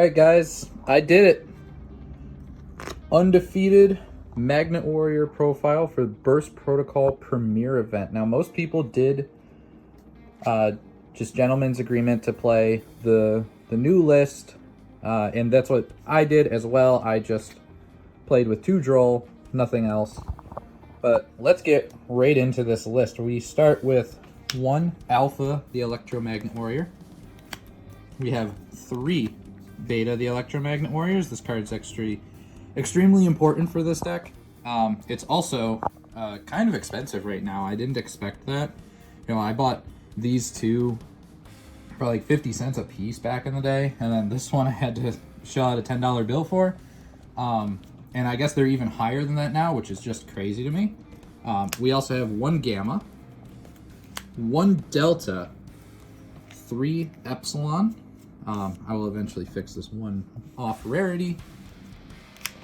Alright guys, I did it. Undefeated Magnet Warrior profile for the Burst Protocol Premier event. Now most people did just gentleman's agreement to play the new list, and that's what I did as well. I just played with 2 Droll, nothing else. But let's get right into this list. We start with 1 Alpha, the Electromagnet Warrior. We have 3 Beta, the Electromagnet Warriors. This card's extremely important for this deck. It's also kind of expensive right now. I didn't expect that. You know, I bought these 2 for like 50 cents a piece back in the day, and then this one I had to shell out a $10 bill for. And I guess they're even higher than that now, which is just crazy to me. We also have 1 Gamma, 1 Delta, 3 Epsilon. I will eventually fix this one off rarity.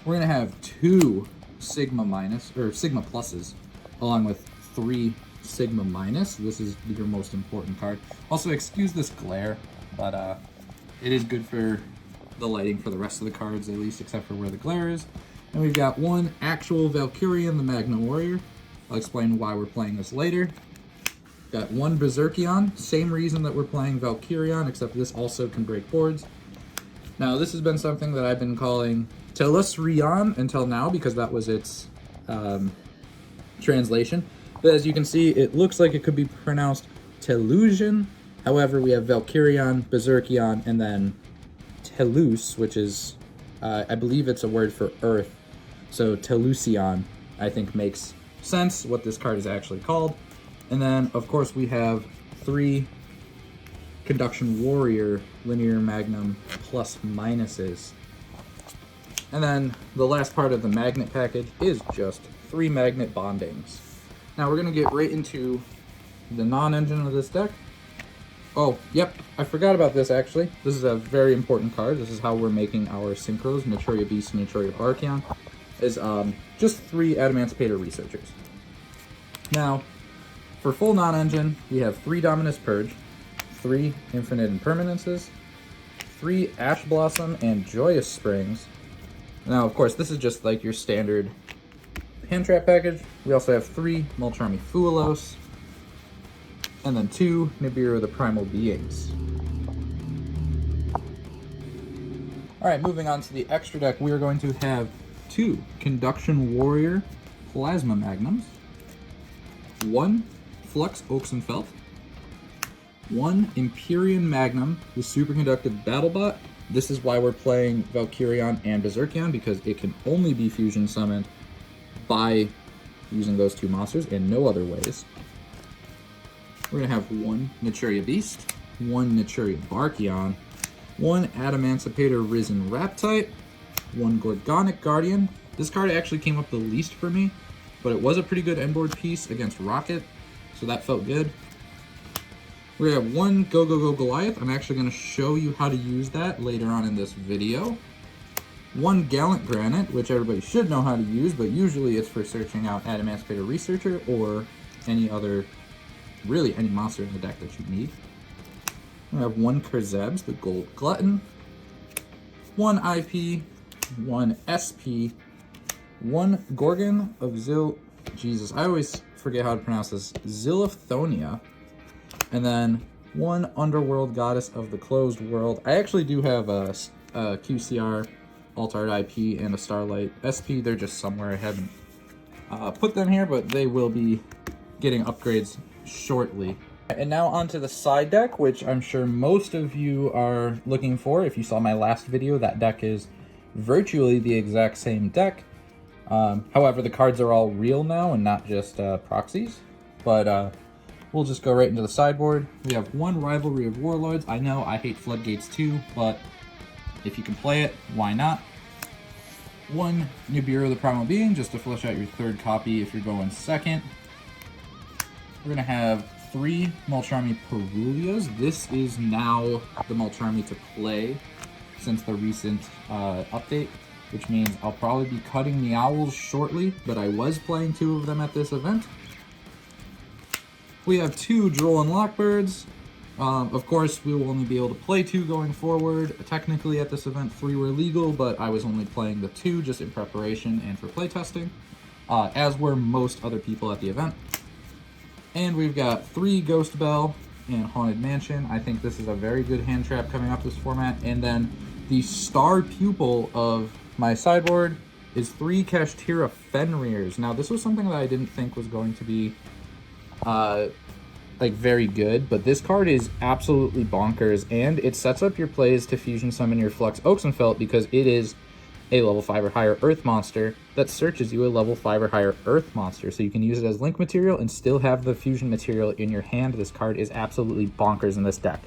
We're gonna have 2 Sigma minus, or Sigma pluses, along with 3 Sigma minus. This is your most important card. Also, excuse this glare, but it is good for the lighting for the rest of the cards, at least, except for where the glare is. And we've got 1 actual Valkyrian, the Magnet Warrior. I'll explain why we're playing this later. Got 1 Berserkion, same reason that we're playing Valkyrion, except this also can break boards. Now, this has been something that I've been calling Telusrion until now, because that was its translation. But as you can see, it looks like it could be pronounced Telusian. However, we have Valkyrion, Berserkion, and then Telus, which is, I believe it's a word for earth. So Telusion, I think, makes sense what this card is actually called. And then, of course, we have 3 Conduction Warrior Linear Magnum plus minuses. And then the last part of the magnet package is just 3 magnet bondings. Now we're going to get right into the non-engine of this deck. Oh, yep, I forgot about this actually. This is a very important card. This is how we're making our synchros, Naturia Beast and Naturia Barkion, is just 3 Adamantipator Researchers. Now, for full non-engine, we have 3 Dominus Purge, 3 Infinite Impermanences, 3 Ash Blossom and Joyous Springs. Now, of course, this is just like your standard hand trap package. We also have 3 Mulcharmy Fuelos, and then 2 Nibiru the Primal Beings. Alright, moving on to the extra deck, we are going to have 2 Conduction Warrior Plasma Magnums, 1 Flux Oxenfeld, 1 Empyrean Magnum, the Superconductive Battlebot. This is why we're playing Valkyrion and Berserkion, because it can only be fusion summoned by using those 2 monsters and no other ways. We're going to have 1 Naturia Beast, 1 Naturia Barkion, 1 Adamantipator Risen Raptite, 1 Gorgonic Guardian. This card actually came up the least for me, but it was a pretty good endboard piece against Rokket, so that felt good. We have 1 Gogogo Goliath. I'm actually going to show you how to use that later on in this video. 1 Gallant Granite, which everybody should know how to use, but usually it's for searching out Adamantipator Researcher or any other, really any monster in the deck that you need. We have 1 Kurzebs, the Gold Glutton, 1 IP, 1 SP, 1 Gorgon of Jesus, I always forget how to pronounce this, Ziliphonia, and then 1 Underworld Goddess of the Closed World. I actually do have a QCR, Alt-Art IP, and a Starlight SP. They're just somewhere. I haven't put them here, but they will be getting upgrades shortly. And now onto the side deck, which I'm sure most of you are looking for. If you saw my last video, that deck is virtually the exact same deck. However, the cards are all real now and not just proxies. But we'll just go right into the sideboard. We have 1 Rivalry of Warlords. I know I hate Floodgates too, but if you can play it, why not? 1 Nibiru the Primal Being, just to flush out your 3rd copy if you're going 2nd. We're going to have 3 Mulcharmy Perulias. This is now the Mulcharmy to play since the recent update, which means I'll probably be cutting the Owls shortly, but I was playing 2 of them at this event. We have 2 Droll Lock Birds, Of course, we will only be able to play 2 going forward. Technically, at this event, 3 were legal, but I was only playing the 2 just in preparation and for playtesting, as were most other people at the event. And we've got 3 Ghost Bell and Haunted Mansion. I think this is a very good hand trap coming up this format. And then the star pupil of my sideboard is 3 Kashtira Fenrirs. Now, this was something that I didn't think was going to be like very good, but this card is absolutely bonkers, and it sets up your plays to fusion summon your Flux Oxenfelt because it is a level 5 or higher Earth monster that searches you a level 5 or higher Earth monster, so you can use it as link material and still have the fusion material in your hand. This card is absolutely bonkers in this deck.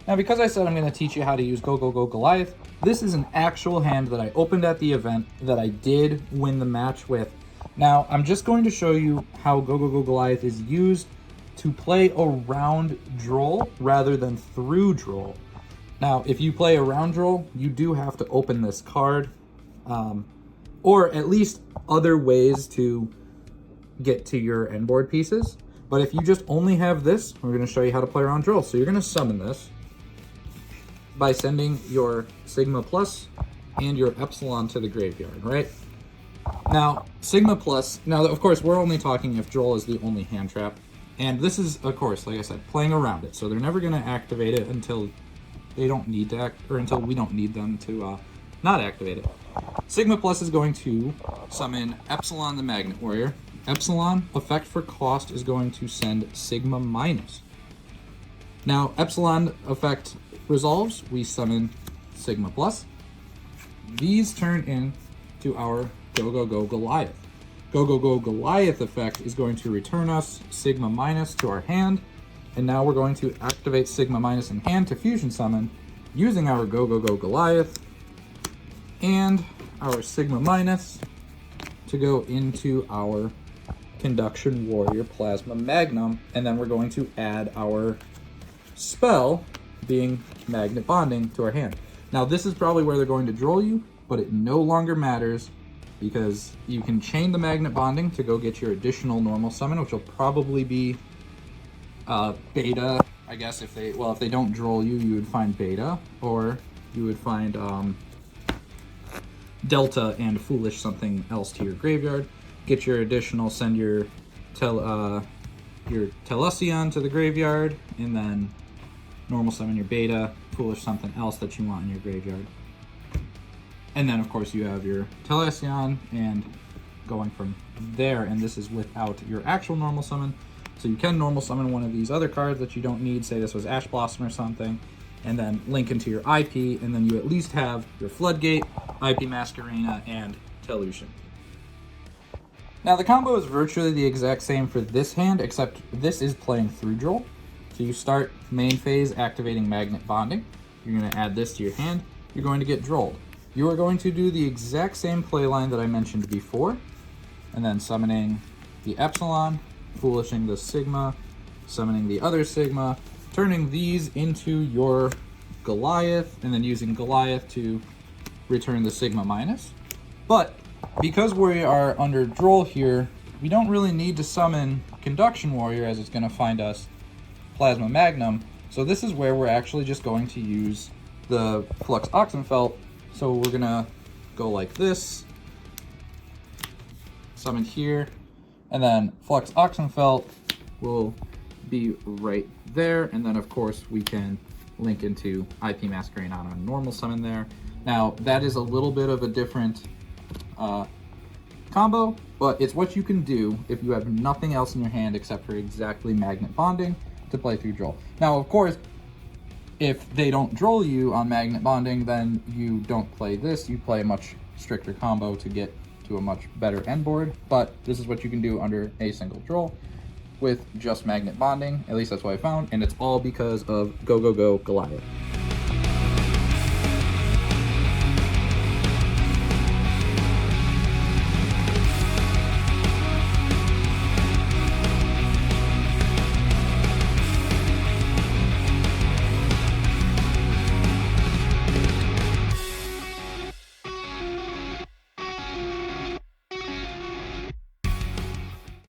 Now, because I said I'm going to teach you how to use Gogogo Goliath, this is an actual hand that I opened at the event that I did win the match with. Now, I'm just going to show you how Gogogo Goliath is used to play around Droll rather than through Droll. Now, if you play around Droll, you do have to open this card, or at least other ways to get to your end board pieces. But if you just only have this, we're going to show you how to play around Droll. So you're going to summon this by sending your Sigma Plus and your Epsilon to the graveyard, right? Now, Sigma Plus, now of course we're only talking if Droll is the only hand trap, and this is, of course, like I said, playing around it, so they're never going to activate it until they don't need to or until we don't need them to not activate it. Sigma Plus is going to summon Epsilon the Magnet Warrior. Epsilon, effect for cost, is going to send Sigma Minus. Now, Epsilon effect resolves, we summon Sigma Plus. These turn into our Gogogo Goliath. Gogogo Goliath effect is going to return us Sigma Minus to our hand, and now we're going to activate Sigma Minus in hand to fusion summon using our Gogogo Goliath and our Sigma Minus to go into our Conduction Warrior Plasma Magnum, and then we're going to add our spell, being Magnet Bonding, to our hand. Now, this is probably where they're going to Droll you, but it no longer matters because you can chain the Magnet Bonding to go get your additional normal summon, which will probably be Beta, I guess. If they don't Droll you, you would find Beta, or you would find Delta and Foolish something else to your graveyard. Get your additional, send your Telession to the graveyard, and then normal summon your Beta, Foolish something else that you want in your graveyard. And then, of course, you have your Telession, and going from there, and this is without your actual normal summon. So you can normal summon one of these other cards that you don't need, say this was Ash Blossom or something, and then link into your IP, and then you at least have your Floodgate, IP Masquerena, and Tellution. Now, the combo is virtually the exact same for this hand, except this is playing through Droll. So you start main phase activating Magnet Bonding. You're going to add this to your hand. You're going to get Drolled. You are going to do the exact same playline that I mentioned before, and then summoning the Epsilon, Foolishing the Sigma, summoning the other Sigma, turning these into your Goliath, and then using Goliath to return the Sigma Minus. But because we are under Droll here, we don't really need to summon Conduction Warrior, as it's going to find us Plasma Magnum. So this is where we're actually just going to use the Flux Oxenfelt. So we're gonna go like this, summon here, and then Flux Oxenfelt will be right there, and then of course we can link into IP Masquerade on a normal summon there. Now that is a little bit of a different combo, but it's what you can do if you have nothing else in your hand except for exactly Magnet Bonding to play through Droll. Now, of course, if they don't Droll you on Magnet Bonding, then you don't play this. You play a much stricter combo to get to a much better end board. But this is what you can do under a single Droll with just Magnet Bonding. At least that's what I found. And it's all because of Gogogo Goliath.